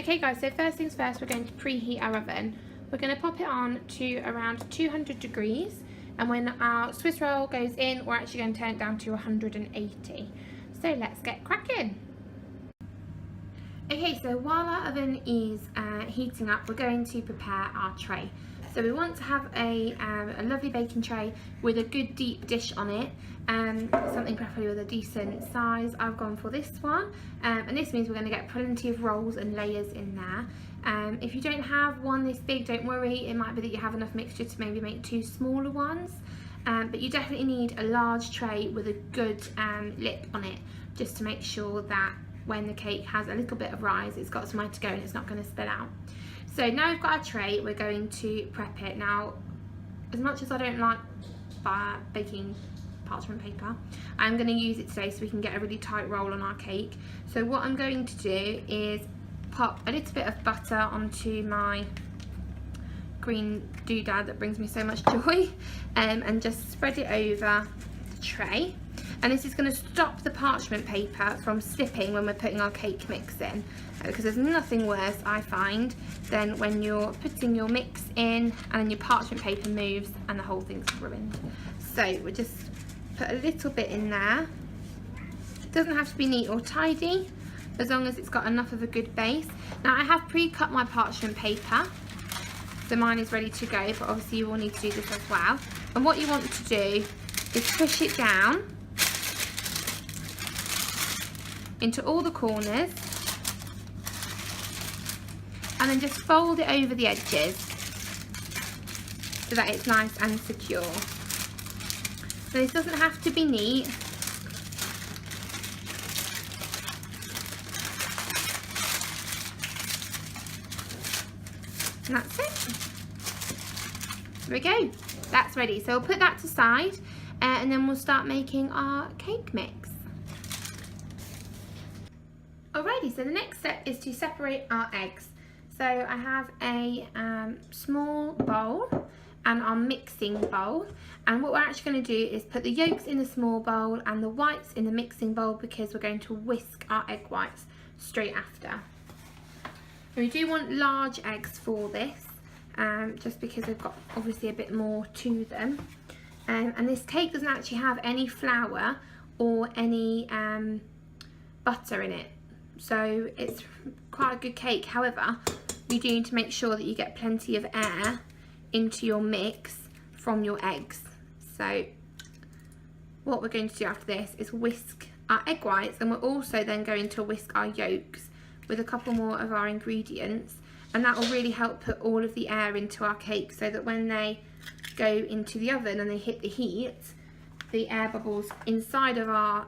Okay guys, so first things first, we're going to preheat our oven. We're going to pop it on to around 200 degrees, and when our Swiss roll goes in, we're actually going to turn it down to 180. So let's get cracking. Okay, so while our oven is heating up, we're going to prepare our tray. So we want to have a lovely baking tray with a good deep dish on it, something preferably with a decent size. I've gone for this one, and this means we're going to get plenty of rolls and layers in there. If you don't have one this big, don't worry, it might be that you have enough mixture to maybe make 2 smaller ones, but you definitely need a large tray with a good lip on it, just to make sure that when the cake has a little bit of rise, it's got somewhere to go and it's not going to spill out. So now we've got our tray, we're going to prep it. Now, as much as I don't like baking parchment paper, I'm going to use it today so we can get a really tight roll on our cake. So what I'm going to do is pop a little bit of butter onto my green doodad that brings me so much joy, and just spread it over the tray. And this is going to stop the parchment paper from slipping when we're putting our cake mix in, because there's nothing worse, I find, than when you're putting your mix in and then your parchment paper moves and the whole thing's ruined. So we'll just put a little bit in there. It doesn't have to be neat or tidy, as long as it's got enough of a good base. Now I have pre-cut my parchment paper, so mine is ready to go, but obviously you will need to do this as well. And what you want to do is push it down into all the corners, and then just fold it over the edges so that it's nice and secure. So this doesn't have to be neat. And that's it. There we go, that's ready. So we'll put that to side, and then we'll start making our cake mix. Alrighty, so the next step is to separate our eggs. So I have a small bowl and our mixing bowl, and what we're actually going to do is put the yolks in the small bowl and the whites in the mixing bowl, because we're going to whisk our egg whites straight after. And we do want large eggs for this, just because they've got obviously a bit more to them. And this cake doesn't actually have any flour or any butter in it, so it's quite a good cake. However, you do need to make sure that you get plenty of air into your mix from your eggs. So what we're going to do after this is whisk our egg whites, and we're also then going to whisk our yolks with a couple more of our ingredients, and that will really help put all of the air into our cake, so that when they go into the oven and they hit the heat, the air bubbles inside of our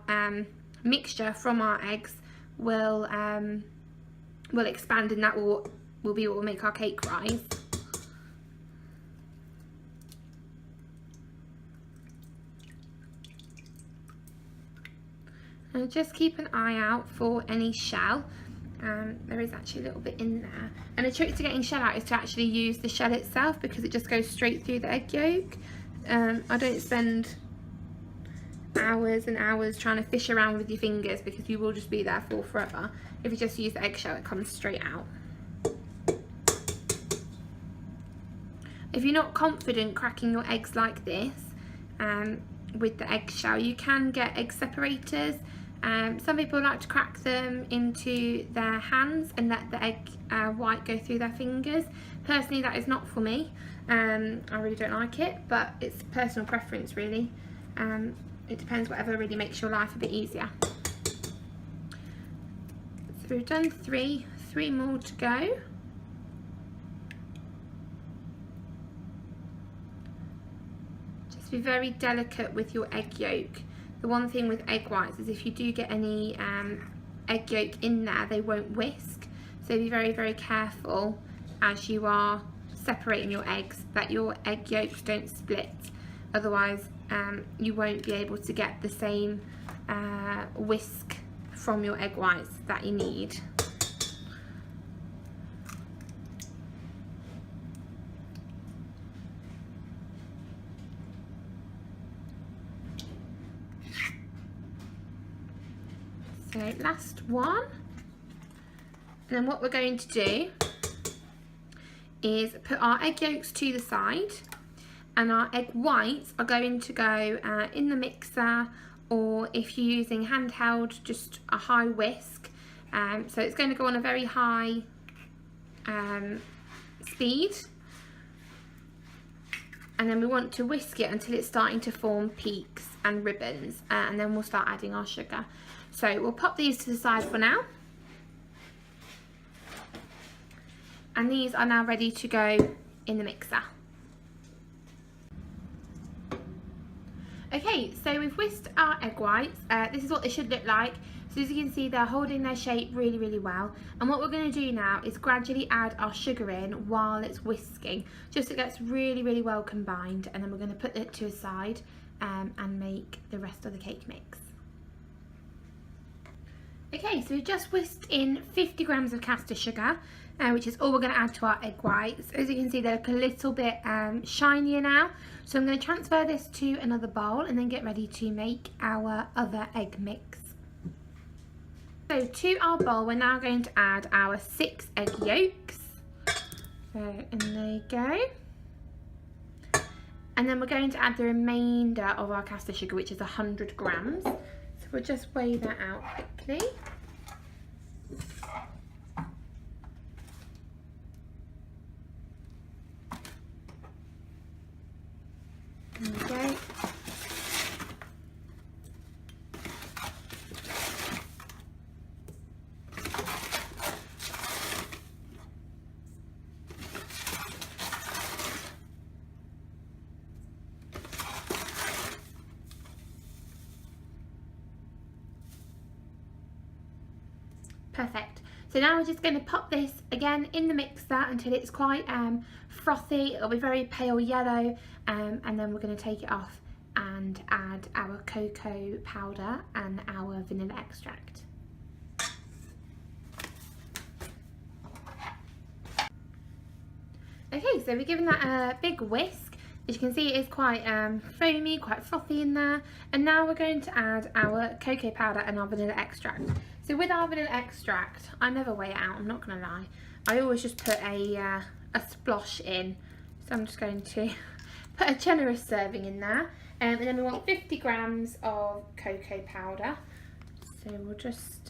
mixture from our eggs will expand, and that will be what will make our cake rise. And just keep an eye out for any shell. There is actually a little bit in there, and the trick to getting shell out is to actually use the shell itself, because it just goes straight through the egg yolk. I don't spend hours and hours trying to fish around with your fingers, because you will just be there for forever. If you just use the eggshell, it comes straight out. If you're not confident cracking your eggs like this with the eggshell, you can get egg separators. Some people like to crack them into their hands and let the egg white go through their fingers. Personally, that is not for me. I really don't like it, but it's personal preference really. It depends, whatever really makes your life a bit easier. So we've done three more to go. Just be very delicate with your egg yolk. The one thing with egg whites is if you do get any egg yolk in there, they won't whisk. So be very, very careful as you are separating your eggs that your egg yolks don't split. Otherwise, you won't be able to get the same whisk from your egg whites that you need. So last one. And then what we're going to do is put our egg yolks to the side, and our egg whites are going to go in the mixer, or if you're using handheld, just a high whisk. So it's going to go on a very high speed, and then we want to whisk it until it's starting to form peaks and ribbons, and then we'll start adding our sugar. So we'll pop these to the side for now, and these are now ready to go in the mixer. Okay, so we've whisked our egg whites. This is what they should look like. So as you can see, they're holding their shape really, really well. And what we're going to do now is gradually add our sugar in while it's whisking, just so it gets really, really well combined. And then we're going to put it to a side and make the rest of the cake mix. Okay, so we've just whisked in 50 grams of caster sugar, which is all we're going to add to our egg whites. As you can see, they look a little bit shinier now. So I'm going to transfer this to another bowl and then get ready to make our other egg mix. So to our bowl, we're now going to add our 6 egg yolks. So, and there you go. And then we're going to add the remainder of our caster sugar, which is 100 grams. So we'll just weigh that out quickly. There we go. Perfect. So now we're just going to pop this again in the mixer until it's quite frothy. It'll be very pale yellow, and then we're going to take it off and add our cocoa powder and our vanilla extract. Okay, so we're giving that a big whisk. As you can see, it is quite foamy, quite frothy in there. And now we're going to add our cocoa powder and our vanilla extract. So with our vanilla extract, I never weigh it out, I'm not going to lie. I always just put a splosh in. So I'm just going to put a generous serving in there. And then we want 50 grams of cocoa powder. So we'll just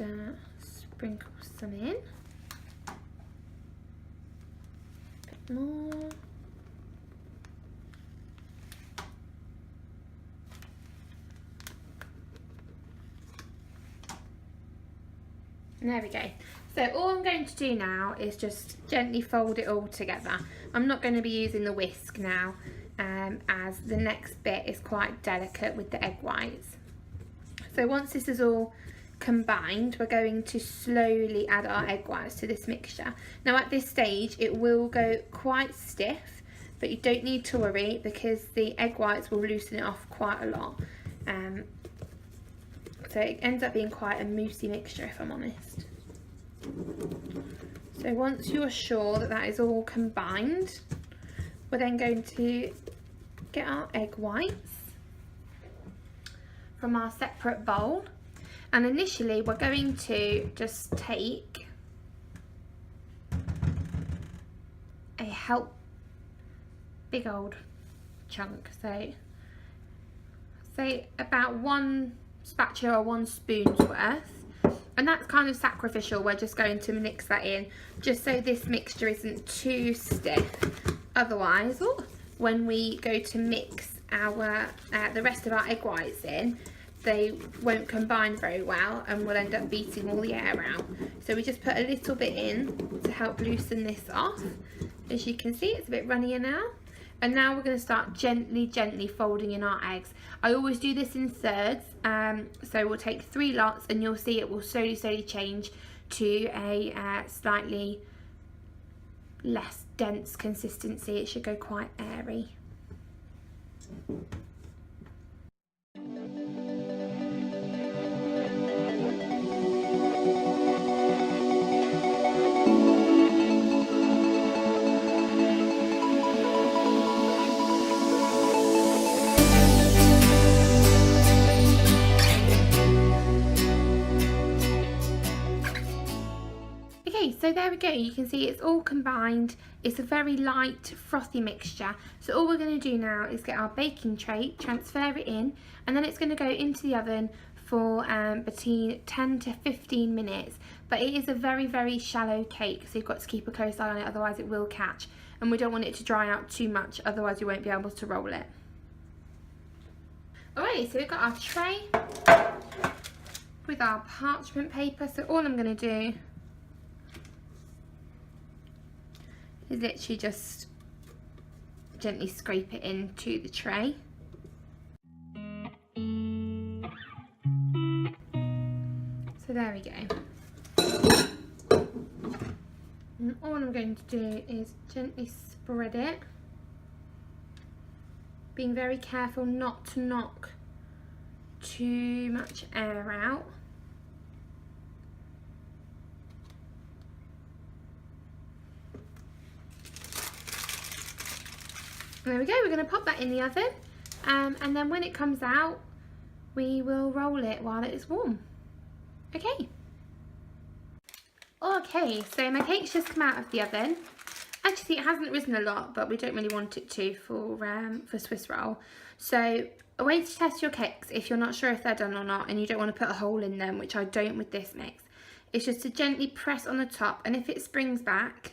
sprinkle some in. A bit more. And there we go. So all I'm going to do now is just gently fold it all together. I'm not going to be using the whisk now, as the next bit is quite delicate with the egg whites. So once this is all combined, we're going to slowly add our egg whites to this mixture. Now at this stage it will go quite stiff, but you don't need to worry because the egg whites will loosen it off quite a lot. So it ends up being quite a moussey mixture, if I'm honest. So once you're sure that that is all combined, we're then going to get our egg whites from our separate bowl. And initially we're going to just take a big old chunk. So say about 1 spatula or 1 spoon's worth, and that's kind of sacrificial. We're just going to mix that in just so this mixture isn't too stiff. Otherwise, when we go to mix our the rest of our egg whites in, they won't combine very well and we'll end up beating all the air out. So we just put a little bit in to help loosen this off. As you can see, it's a bit runnier now. And now we're going to start gently folding in our eggs. I always do this in thirds, so we'll take 3 lots and you'll see it will slowly change to a slightly less dense consistency. It should go quite airy. Okay, so there we go. You can see it's all combined. It's a very light, frothy mixture. So all we're going to do now is get our baking tray, transfer it in, and then it's going to go into the oven for between 10 to 15 minutes. But it is a very, very shallow cake, so you've got to keep a close eye on it, otherwise it will catch. And we don't want it to dry out too much, otherwise you won't be able to roll it. Alright, so we've got our tray with our parchment paper. So all I'm going to do is literally just gently scrape it into the tray. So there we go. And all I'm going to do is gently spread it, being very careful not to knock too much air out. There we go, we're going to pop that in the oven, and then when it comes out we will roll it while it is warm. Okay. Okay, so my cake's just come out of the oven. Actually, it hasn't risen a lot, but we don't really want it to for Swiss roll. So a way to test your cakes, if you're not sure if they're done or not and you don't want to put a hole in them, which I don't with this mix, is just to gently press on the top, and if it springs back,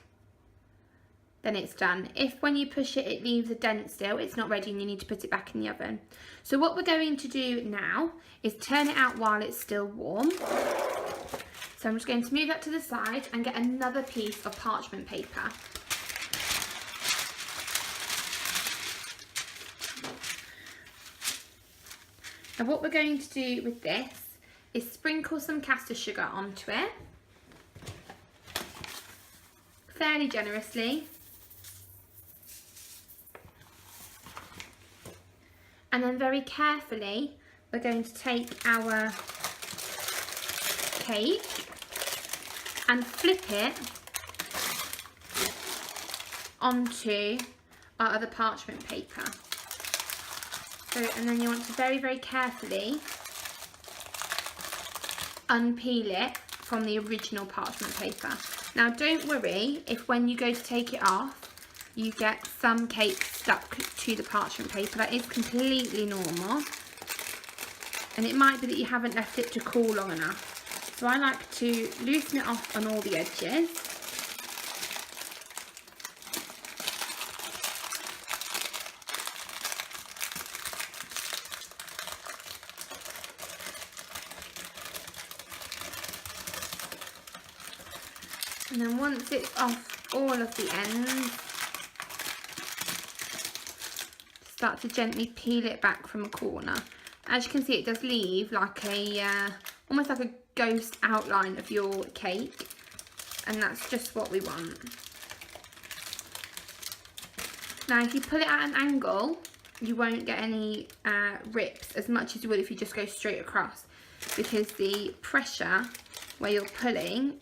then it's done. If when you push it, it leaves a dent still, it's not ready and you need to put it back in the oven. So what we're going to do now is turn it out while it's still warm. So I'm just going to move that to the side and get another piece of parchment paper. And what we're going to do with this is sprinkle some caster sugar onto it, fairly generously. And then very carefully, we're going to take our cake and flip it onto our other parchment paper. So, and then you want to very, very carefully unpeel it from the original parchment paper. Now don't worry if when you go to take it off, you get some cake stuck to the parchment paper. That is completely normal. And it might be that you haven't left it to cool long enough. So I like to loosen it off on all the edges. And then once it's off all of the ends, start to gently peel it back from a corner. As you can see, it does leave like a almost like a ghost outline of your cake, and that's just what we want. Now if you pull it at an angle, you won't get any rips as much as you would if you just go straight across, because the pressure where you're pulling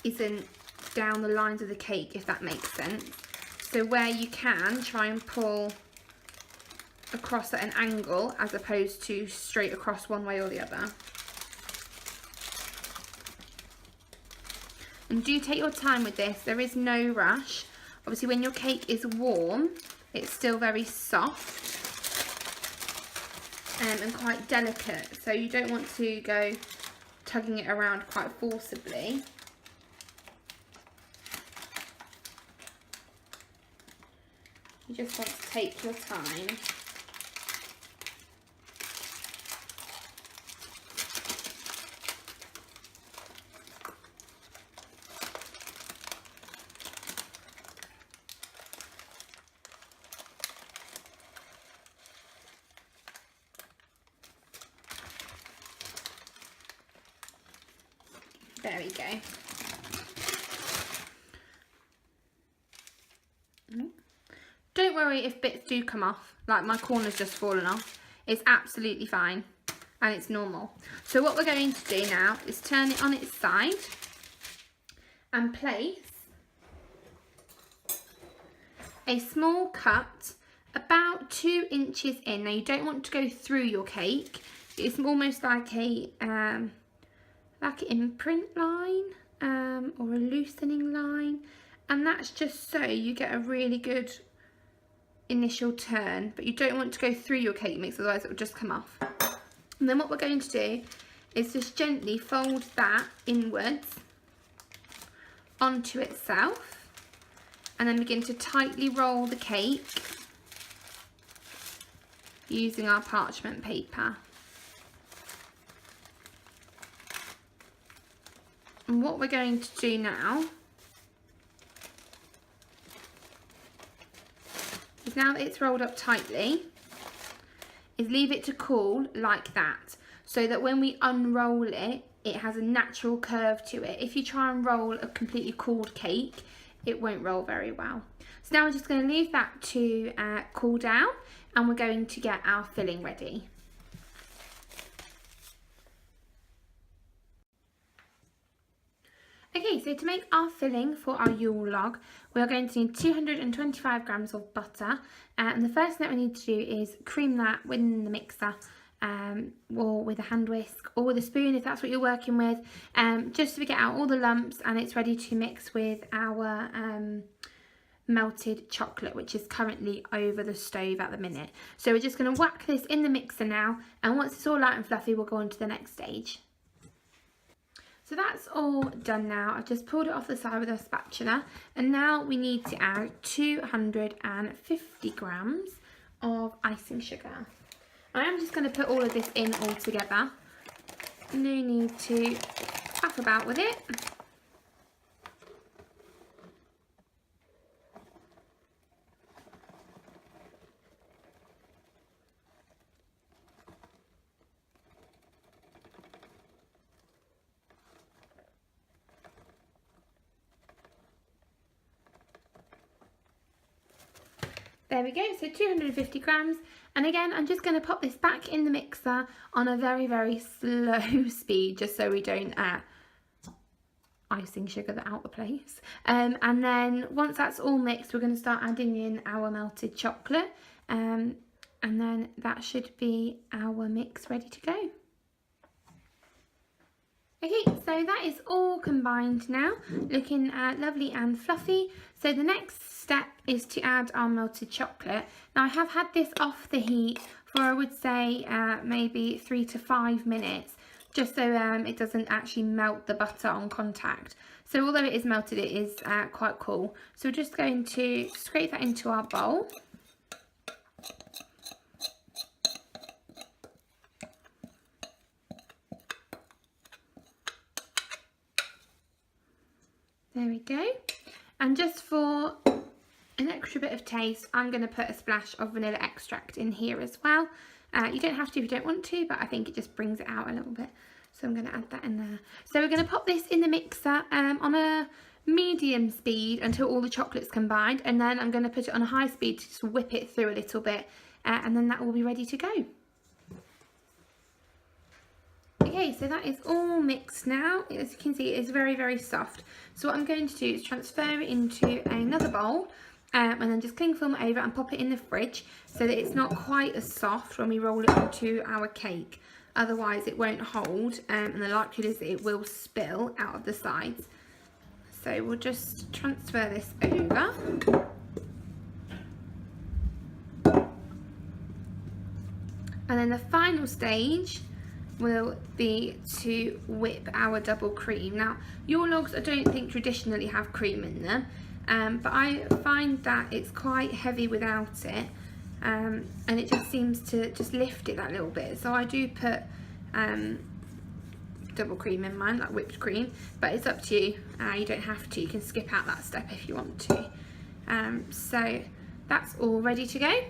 isn't down the lines of the cake, if that makes sense. So where you can, try and pull across at an angle as opposed to straight across one way or the other. And do take your time with this, there is no rush. Obviously when your cake is warm, it's still very soft and quite delicate, so you don't want to go tugging it around quite forcibly. You just want to take your time. There we go. Don't worry if bits do come off, like my corner's just fallen off. It's absolutely fine and it's normal. So what we're going to do now is turn it on its side and place a small cut about 2 inches in. Now you don't want to go through your cake. It's almost like a imprint line. or a loosening line, and that's just so you get a really good initial turn, but you don't want to go through your cake mix, otherwise it will just come off. And then what we're going to do is just gently fold that inwards onto itself, and then begin to tightly roll the cake using our parchment paper. And what we're going to do now is, now that it's rolled up tightly, is leave it to cool like that, so that when we unroll it, it has a natural curve to it. If you try and roll a completely cooled cake, it won't roll very well. So now we're just going to leave that to cool down, and we're going to get our filling ready. Okay, so to make our filling for our Yule log, we are going to need 225 grams of butter, and the first thing that we need to do is cream that within the mixer, or with a hand whisk or with a spoon if that's what you're working with, just so we get out all the lumps and it's ready to mix with our melted chocolate, which is currently over the stove at the minute. So we're just going to whack this in the mixer now, and once it's all light and fluffy, we'll go on to the next stage. So that's all done now. I've just pulled it off the side with a spatula, and now we need to add 250 grams of icing sugar. I am just going to put all of this in all together. No need to faff about with it. There we go, so 250 grams. And again, I'm just going to pop this back in the mixer on a very, very slow speed, just so we don't icing sugar that out the place. And then once that's all mixed, we're going to start adding in our melted chocolate. And then that should be our mix ready to go. Okay, so that is all combined now, looking lovely and fluffy. So the next step is to add our melted chocolate. Now I have had this off the heat for, I would say, maybe 3 to 5 minutes, just so it doesn't actually melt the butter on contact. So although it is melted, it is quite cool. So we're just going to scrape that into our bowl. There we go. And just for an extra bit of taste, I'm going to put a splash of vanilla extract in here as well. You don't have to if you don't want to, but I think it just brings it out a little bit. So I'm going to add that in there. So we're going to pop this in the mixer on a medium speed until all the chocolate's combined, and then I'm going to put it on a high speed to just whip it through a little bit, and then that will be ready to go. Okay, so that is all mixed now. As you can see, it is very, very soft. So what I'm going to do is transfer it into another bowl, and then just cling film it over and pop it in the fridge so that it's not quite as soft when we roll it onto our cake. Otherwise it won't hold, and the likelihood is that it will spill out of the sides. So we'll just transfer this over. And then the final stage will be to whip our double cream. Now, Yule logs I don't think traditionally have cream in them, but I find that it's quite heavy without it, and it just seems to just lift it that little bit. So I do put double cream in mine, like whipped cream, but it's up to you. You don't have to, you can skip out that step if you want to. So that's all ready to go.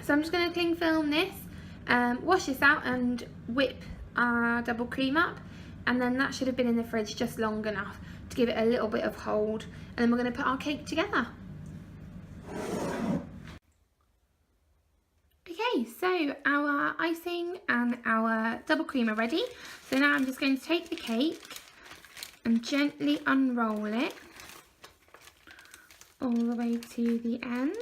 So I'm just going to cling film this, wash this out and whip our double cream up, and then that should have been in the fridge just long enough to give it a little bit of hold, and then we're going to put our cake together. Okay, so our icing and our double cream are ready. So now I'm just going to take the cake and gently unroll it all the way to the end.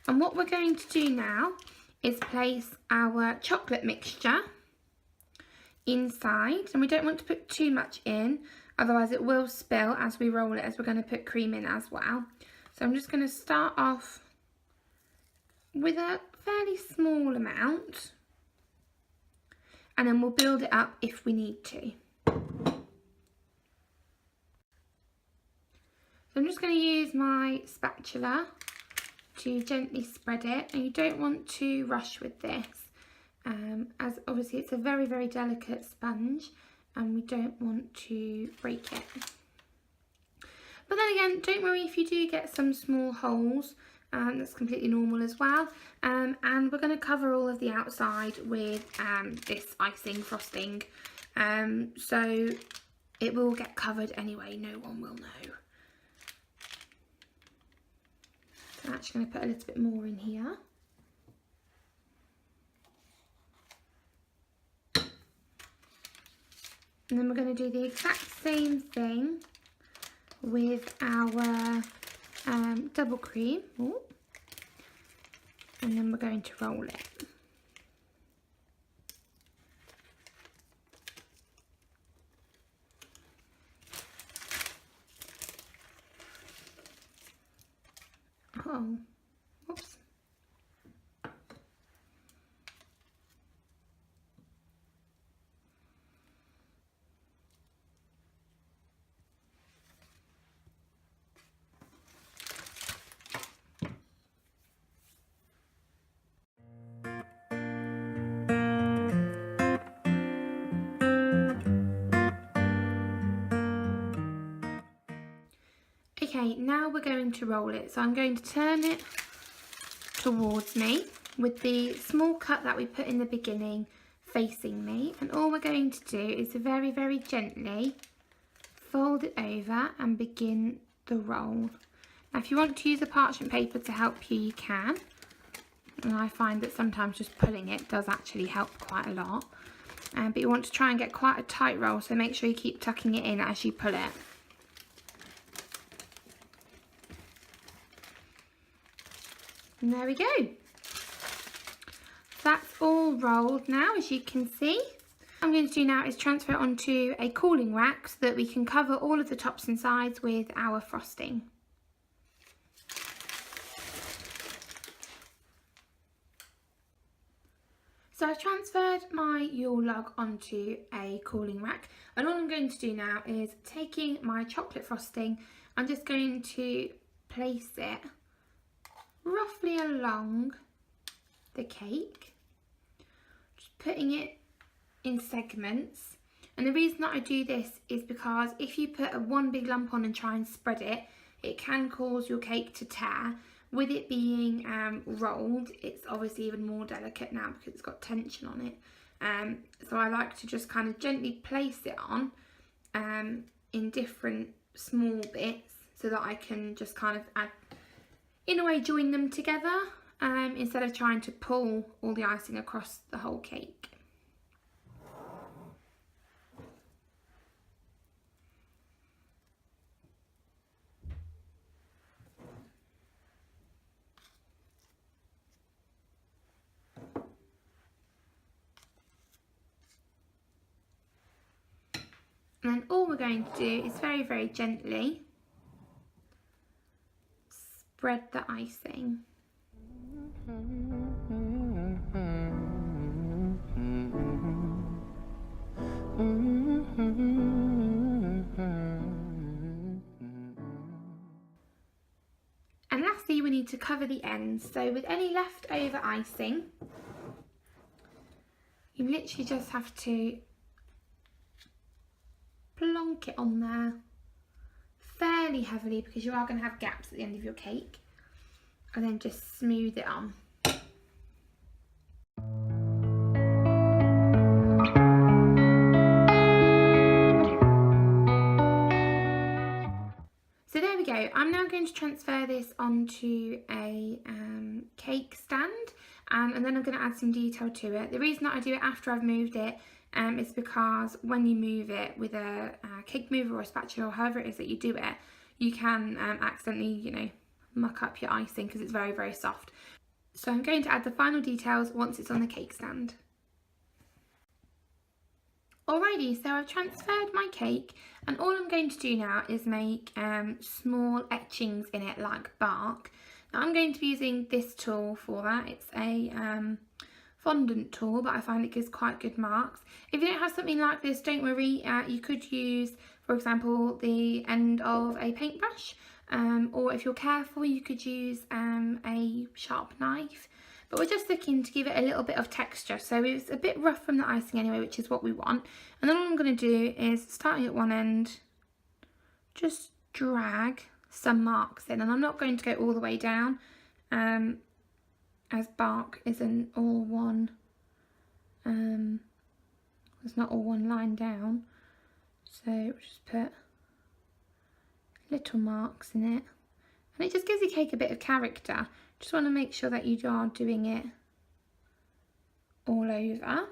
And what we're going to do now is place our chocolate mixture inside, and we don't want to put too much in. otherwise it will spill as we roll it, as we're going to put cream in as well. So I'm just going to start off with a fairly small amount, and then we'll build it up if we need to. So I'm just going to use my spatula to gently spread it, and you don't want to rush with this, as obviously it's a very, very delicate sponge and we don't want to break it. But then again, don't worry if you do get some small holes, that's completely normal as well. And we're going to cover all of the outside with this icing frosting, so it will get covered anyway, no one will know. So I'm actually going to put a little bit more in here. And then we're going to do the exact same thing with our double cream. Ooh. And then we're going to roll it. Oh, whoops. Okay, now we're going to roll it. So I'm going to turn it towards me with the small cut that we put in the beginning facing me, and all we're going to do is very, very gently fold it over and begin the roll. Now if you want to use a parchment paper to help you, you can, and I find that sometimes just pulling it does actually help quite a lot, but you want to try and get quite a tight roll, so make sure you keep tucking it in as you pull it. And there we go. That's all rolled now, as you can see. What I'm going to do now is transfer it onto a cooling rack so that we can cover all of the tops and sides with our frosting. So I've transferred my Yule Log onto a cooling rack, and all I'm going to do now is taking my chocolate frosting, I'm just going to place it roughly along the cake, just putting it in segments. And the reason that I do this is because if you put one big lump on and try and spread it, it can cause your cake to tear. With it being rolled, it's obviously even more delicate now because it's got tension on it. So I like to just kind of gently place it on in different small bits so that I can just kind of in a way join them together instead of trying to pull all the icing across the whole cake. And then all we're going to do is very, very gently spread the icing. And lastly, we need to cover the ends. So with any leftover icing, you literally just have to plonk it on there fairly heavily, because you are going to have gaps at the end of your cake, and then just smooth it on. So there we go. I'm now going to transfer this onto a cake stand, and then I'm going to add some detail to it. The reason that I do it after I've moved it is because when you move it with a cake mover or a spatula or however it is that you do it, you can accidentally, muck up your icing because it's very, very soft. So I'm going to add the final details once it's on the cake stand. Alrighty, so I've transferred my cake, and all I'm going to do now is make small etchings in it like bark. Now I'm going to be using this tool for that. It's a fondant tool, but I find it gives quite good marks. If you don't have something like this, don't worry. You could use, for example, the end of a paintbrush, or if you're careful, you could use a sharp knife. But we're just looking to give it a little bit of texture. So it's a bit rough from the icing anyway, which is what we want. And then all I'm going to do is, starting at one end, just drag some marks in. And I'm not going to go all the way down, as bark isn't all one, it's not all one line down. So we'll just put little marks in it. And it just gives your cake a bit of character. Just want to make sure that you are doing it all over,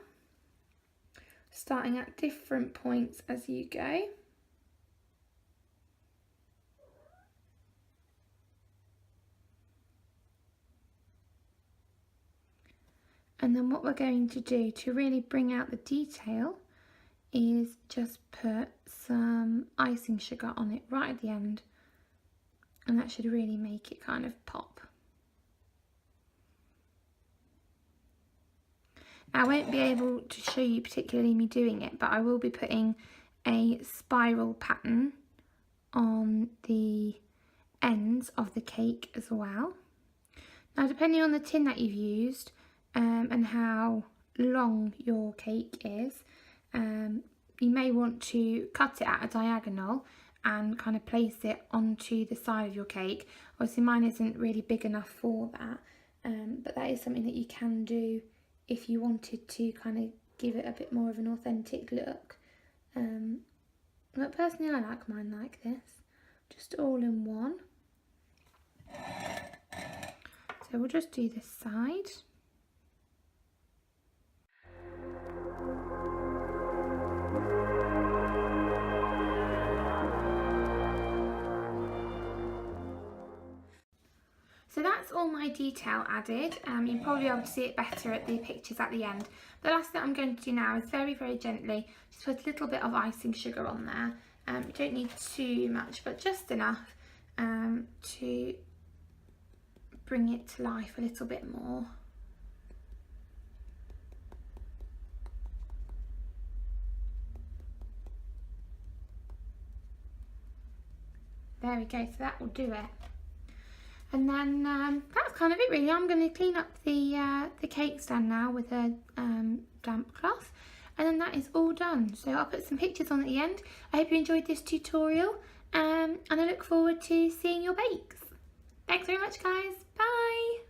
starting at different points as you go. And then what we're going to do to really bring out the detail is just put some icing sugar on it right at the end, and that should really make it kind of pop. I won't be able to show you particularly me doing it, but I will be putting a spiral pattern on the ends of the cake as well. Now, depending on the tin that you've used and how long your cake is, you may want to cut it at a diagonal and kind of place it onto the side of your cake. Obviously mine isn't really big enough for that, but that is something that you can do if you wanted to kind of give it a bit more of an authentic look. But personally I like mine like this, just all in one. So we'll just do this side. So that's all my detail added. You'll probably be able to see it better at the pictures at the end. The last thing I'm going to do now is very, very gently just put a little bit of icing sugar on there. You don't need too much, but just enough to bring it to life a little bit more. There we go, so that will do it. And then that's kind of it really. I'm going to clean up the cake stand now with a damp cloth, and then that is all done. So I'll put some pictures on at the end. I hope you enjoyed this tutorial, and I look forward to seeing your bakes. Thanks very much guys, bye!